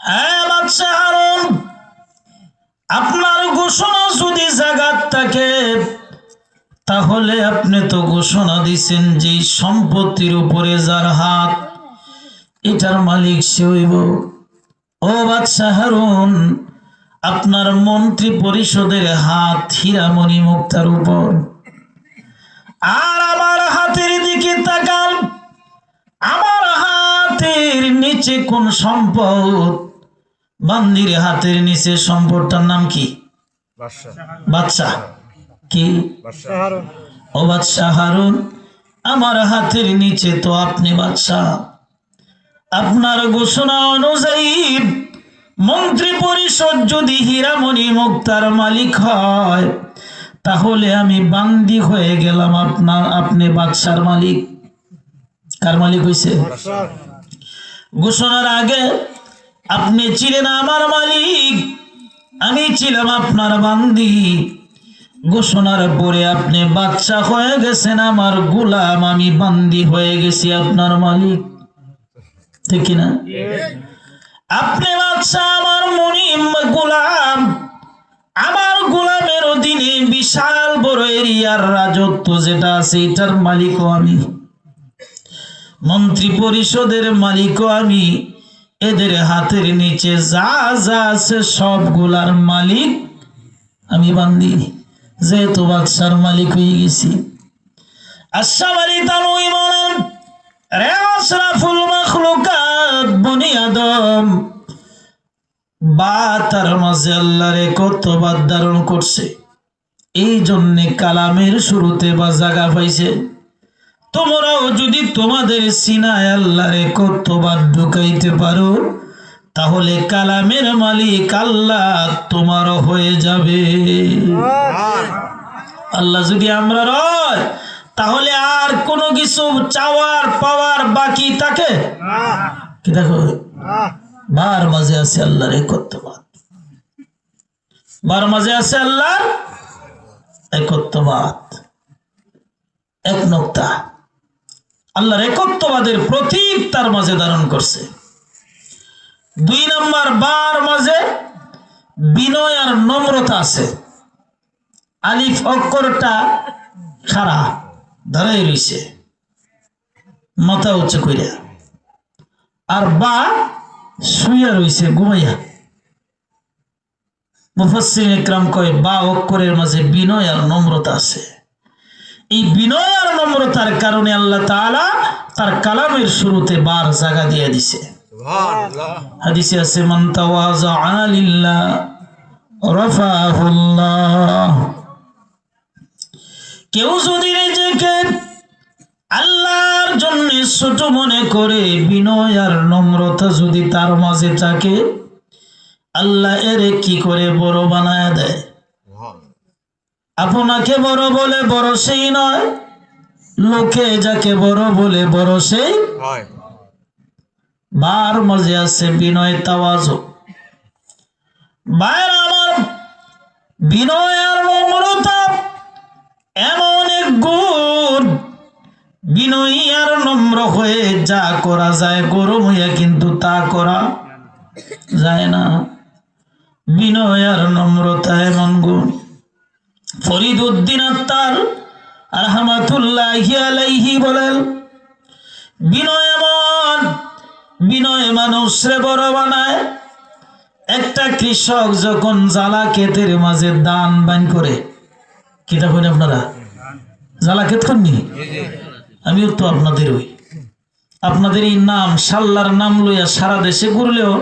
হ্যাঁ বাদশা হারুন, আপনার ঘোষণা যদি জাগাত থাকে তাহলে আপনি তো ঘোষণা দিছেন যে সম্পত্তির উপরে যার হাত এটার মালিক সে হইব। ও বাদশা হারুন, আপনার মন্ত্রী পরিষদের হাত হীরামণি মুক্তার উপর, আর আমার হাতের দিকে তাকান, আমার হাতের নিচে কোন সম্পদ? বান্দির হাতের নিচে সম্পদটার নাম কি? বাদশা। কি? ও বাদশা হারুন, আমার হাতের নিচে তো আপনি বাদশা। আপনার ঘোষণা অনুযায়ী মন্ত্রী পরিষদ যদি হীরামণি মুক্তার মালিক হয় তাহলে আমি বান্দি হয়ে গেলাম। আপনি বাদশার মালিক। কার মালিক হইছে? ঘোষণার আগে আপনি ছিলেন আমার মালিক, আমি ছিলাম আপনার বান্দি। ঘোষণার পরে আপনি বাদশা হয়ে গেছেন আমার গোলাম, আমি বান্দি হয়ে গেছি আপনার মালিক। ঠিক না? আপনি বাদশা, আমার মুনিম গোলাম। আমার গোলামের অধীনে বিশাল বড় এরিয়ার রাজত্ব যেটা আছে এটার মালিকও আমি, মন্ত্রী পরিষদের মালিকও আমি, এদের হাতের নিচে যা যা আছে সবগুলার মালিক আমি বান্দি। যেহেতু বাদশার মালিক হয়ে গেছি। আশরাফ আলী থানভী বলেন, রে আশরাফুল মাখলুকাত বনি আদম, বা তার মাঝে আল্লাহর একত্ববাদ ধারণ করছে, এই জন্যে কালামের শুরুতে বা জায়গা পাইছে। তোমরাও যদি তোমাদের সিনায় আল্লাহর একত্ববাদ ঢুকাইতে পারো তাহলে কালামের মালিক আল্লাহ তোমারও হয়ে যাবে। আল্লাহ যদি আমরা রয় তাহলে আর কোনো কিছু চাওয়ার পাওয়ার বাকি থাকে কি? দেখো, বার মাঝে আছে আল্লাহর একত্ববাদ, বার মাঝে আছে আল্লাহর একত্ববাদ। এক নোক্তা, আল্লাহর একত্ববাদের প্রতীক তার মাঝে ধারণ করছে। 2 নম্বর, বার মাঝে বিনয় আর নম্রতা আছে। আলিফ অক্ষরটা খাড়া ধরাই রইছে মাথা উঁচু কইরা, আর বা শুইয়া রইছে ঘুমাইয়া। মুফাসসিরিন ইকরাম কয় বা অক্ষরের মাঝে বিনয় আর নম্রতা আছে। এই বিনয় আর নম্রতার কারণে আল্লাহ তাআলা তার কালামের শুরুতে বার জায়গা দিয়ে দিছে। হাদিসে আছে, মান তাওয়াযা লিল্লাহ রাফাহুল্লাহ। কেউ যদি নিজেকে আল্লাহর জন্য ছোট মনে করে, বিনয় আর নম্রতা যদি তার মাঝে থাকে, আল্লাহ এর কি করে বড় বানায় দেয়। আপনাকে বড় বলে বড় সেই নয়, লোকে যাকে বড় বলে বড় সেই হয়। বার মাঝে আছে বিনয় তাওয়াজু। বাইরে আমার বিনয় আর নম্রতা এমন এক গুণ, বিনয়ী আর নম্র হয়ে যা করা যায়, গরম হইয়া কিন্তু তা করা যায় না। বিনয় আর নম্রতা এমন গুণ। ফরিদ উদ্দিন আত্তার রাহমাতুল্লাহি আলাইহি বলেন, বিনয় এমন, বিনয় মানুষরে বড় বানায়। একটা কৃষক যখন জ্বালা ক্ষেতের মাঝে ধান বাইন করে, কিতা করেন আপনারা? জ্বালা ক্ষেত করেননি? আমিও তো আপনাদের ওই, আপনাদের এই নাম সাল্লার নাম লইয়া সারা দেশে ঘুরলেও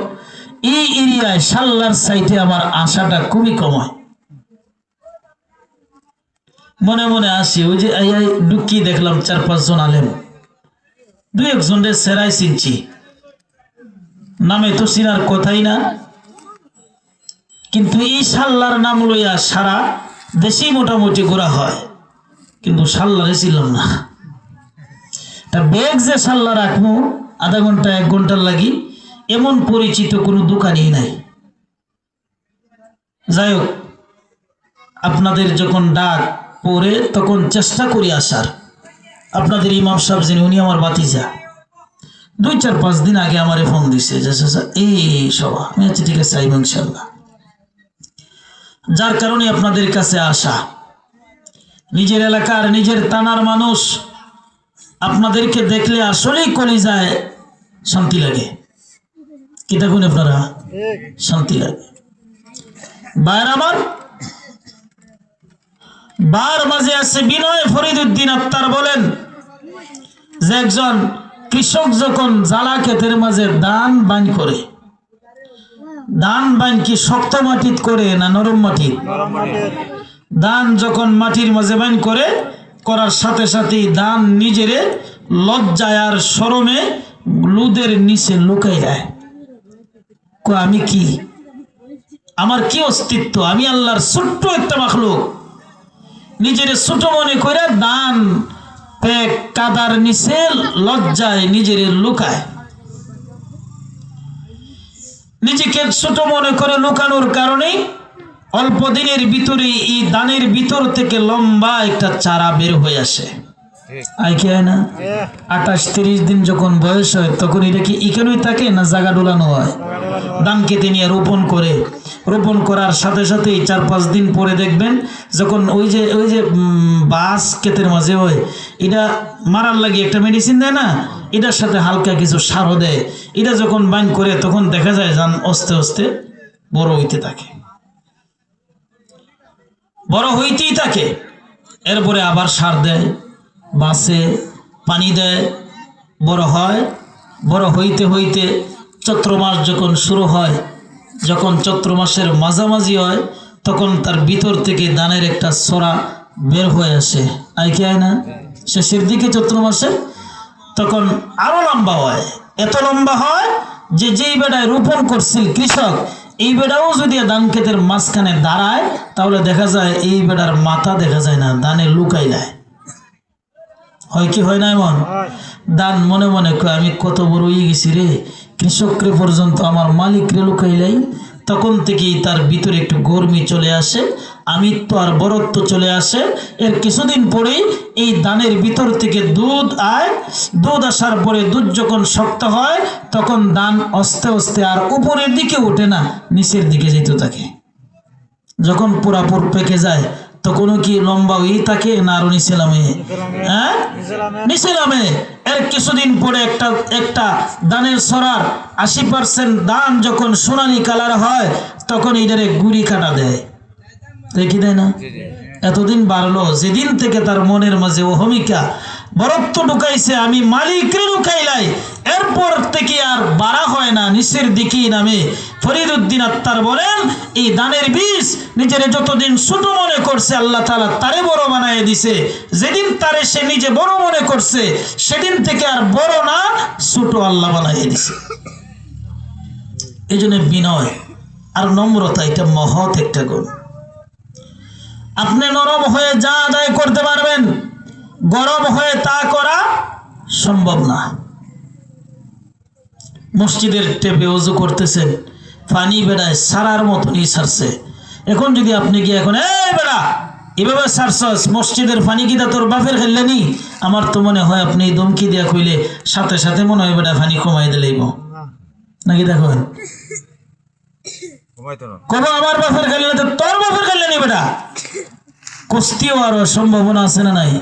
এই এরিয়ায় সাল্লার সাইটে আমার আশাটা খুবই কম হয়। মনে মনে আসি, ওই যে ঢুকিয়ে দেখলাম 4-5 জন আলেম, 2-1 জনের সেরাই চিনছি, নামে তো চিনার কথাই না। কিন্তু এই সাল্লার নাম লইয়া সারা দেশেই মোটামুটি ঘোরা হয়, কিন্তু সাল্লারে ছিলাম না। তা ব্যাগ যে সাল্লা রাখবো আধা ঘন্টা 1 ঘন্টার লাগি, এমন পরিচিত কোনো দোকানই নাই। যাই হোক, আপনাদের যখন ডাক পড়ে তখন চেষ্টা করি আসার। আপনাদের ইমাম সাহেব যিনি, উনি আমার ভাতিজা, 2-4-5 দিন আগে আমারে ফোন দিছে যে এই সভা। আমি আচ্ছা ঠিক আছে আইব ইনশাল্লাহ। যার কারণে আপনাদের কাছে আসা, নিজের এলাকার নিজের থানার মানুষ, আপনাদেরকে দেখলে আসলেই কলিজায় শান্তি লাগে। কি দেখুন আপনারা, শান্তি লাগে। ভাইয়ের আমার, বার মাঝে আছে বিনয় ফরিদউদ্দিন আত্মার বলেন যে একজন কৃষক যখন জ্বালা ক্ষেতের মাঝে ধান বান করে, ধান বান কি শক্ত মাটিত করে না নরম মাটি? ধান যখন মাটির মাঝে বান করে, করার সাথে সাথে ধান নিজেরে লজ্জায় আর শরমে লুদের নিচে লুকাই দেয়। আমি কি, আমার কি অস্তিত্ব, আমি আল্লাহর ছোট্ট একটা মাখলুক, নিজের ছোট মনে করে দান পেক কাদার নিচে লজ্জায় নিজের লুকায়। নিজেকে ছোট মনে করে লুকানোর কারণে অল্প দিনের ভিতরে এই দানের ভিতর থেকে লম্বা একটা চারা বের হয়ে আসে। আইকে হয় না? 28-30 দিন যখন বয়স হয় তখন এটা কি এখানেই থাকে না জায়গা ডোলানো হয়? দান কেটে নিয়ে রোপণ করে, রোপণ করার সাথে সাথেই 4-5 দিন পরে দেখবেন যখন ওই যে বাস ক্ষেতের মাঝে হয়, এটা মারার লাগে একটা মেডিসিন দেয় না, এটার সাথে হালকা কিছু সারও দেয়। এটা যখন বাইন করে তখন দেখা যায় ধান আস্তে আস্তে বড় হইতে থাকে, বড় হইতেই থাকে। এরপরে আবার সার দেয়, বাসে পানি দেয়, বড় হয়। বড় হইতে হইতে চৈত্র মাস যখন শুরু হয়, যখন চৈত্র মাসের মাঝামাঝি হয়, তখন তার ভিতর থেকে দানের একটা ছড়া বের হয়ে আসে। আইকে হয় না? শেষের দিকে চৈত্র মাসে তখন আরো লম্বা হয়, এত লম্বা হয় যে যেই বেড়ায় রোপণ করছিল কৃষক, এই বেড়াও যদি ধান ক্ষেতের মাঝখানে দাঁড়ায় তাহলে দেখা যায় এই বেড়ার মাথা দেখা যায় না, ধানে লুকাই যায়। হয় কি হয় না এমন? দান মনে মনে কয় আমি কত বড় হয়ে গেছি রে, কৃষকরে পর্যন্ত আমার মালিকরে লুকাইলাই। তখন থেকেই তার ভিতরে একটু গর্মি চলে আসে, আমিত্ব আর বরত্ব চলে আসে। এর কিছুদিন পরেই এই দানের ভিতর থেকে দুধ আয়, দুধ আসার পরে দুধ যখন শক্ত হয় তখন দান আস্তে আস্তে আর উপরের দিকে ওঠে না, নিচের দিকে যেতে থাকে। যখন পুরাপুর পেকে যায় তখনও কি লম্বা হয়ে থাকে না আরো নিচে নামে? হ্যাঁ, নিচে নামে। এর কিছুদিন পরে একটা দানের ছড়ার 80% দান যখন সোনালী কালার হয় তখন এটারে গুড়ি কাটা দেয়, দেখি দেয় না? এতদিন বাড়লো, যেদিন থেকে তার মনের মাঝে অহমিকা বরত্ব ঢুকাইছে, আমি মালিকরে ঢুকাইলাই, এরপর থেকে আর বাড়া হয় না, নিচের দিকেই নামে। ফরিদউদ্দিন আত্মার বলেন এই দানের বীজ নিজের যতদিন ছোট মনে করছে আল্লাহ তাআলা তারে বড় বানায় দিছে। যেদিন তারে সে নিজে বড় মনে করছে সেদিন থেকে আর বড় না, ছোট আল্লাহ বানায় দিছে। এই জন্য বিনয় আর নম্রতা এটা মহৎ একটা গুণ। আপনি নরম হয়ে যা আদায় করতে পারবেন, গরম হয়ে তা করা সম্ভব না। মসজিদের টেপে ওযু করতেছেন, পানি বেড়ায় সারার মতনই সারছে। এখন যদি আপনি গিয়ে এখন এই বেড়া এভাবে সারছস, মসজিদের পানি কি তা তোর বাপের খেললেনি, আমার তো মনে হয় আপনি ধমকি দিয়া কইলে সাথে সাথে মনে হয় বেড়া পানি কমাই দিলেইব নাকি? দেখুন কব আমার বাপের খেললে তো তোর বাপের খেললেনি বেড়া, কুস্তিও আরো সম্ভাবনা আছে না নাই?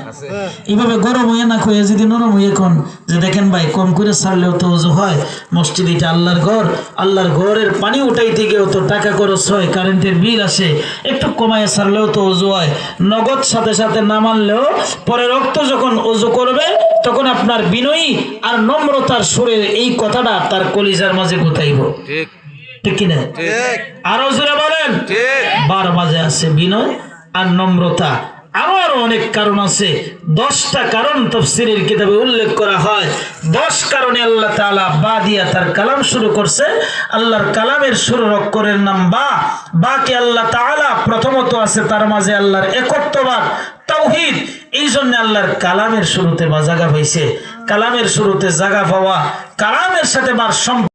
এইভাবে গরম হইয়া না কইয়া যদি নরম হইয়া কোন যে দেখেন ভাই কম করে ছাড়লেও তো ওযু হয়, মসজিদ এটা আল্লাহর ঘর, আল্লাহর ঘরের পানি উঠাইতে গিয়েও তো টাকা খরচ হয়, কারেন্টের বিল আসে, একটু কমায় ছাড়লেও তো ওযু হয়। নগদ সাথে সাথে না মানলেও পরে রক্ত যখন ওযু করবে তখন আপনার বিনয়ী আর নম্রতার সুরে এই কথাটা তার কলিজার মাঝে গুতাইব, ঠিক কিনা? আরো জোরে বলেন। বার মাঝে আছে বিনয় আর নম্রতা। আরো অনেক কারণ আছে, 10টা কারণ তাফসীরের কিতাবে উল্লেখ করা হয়। 10 কারণে আল্লাহ তাআলা বা দিয়া তার কালাম শুরু করছে। আল্লাহর কালামের শুরুর অক্ষরের নাম বা। বাকে আল্লাহ তাআলা প্রথমত আছে তার মাঝে আল্লাহর একত্ববাদ, তাওহীদ। এই জন্য আল্লাহর কালামের শুরুতে বা জায়গা পাইছে। কালামের শুরুতে জায়গা পাওয়া, কালামের সাথে বার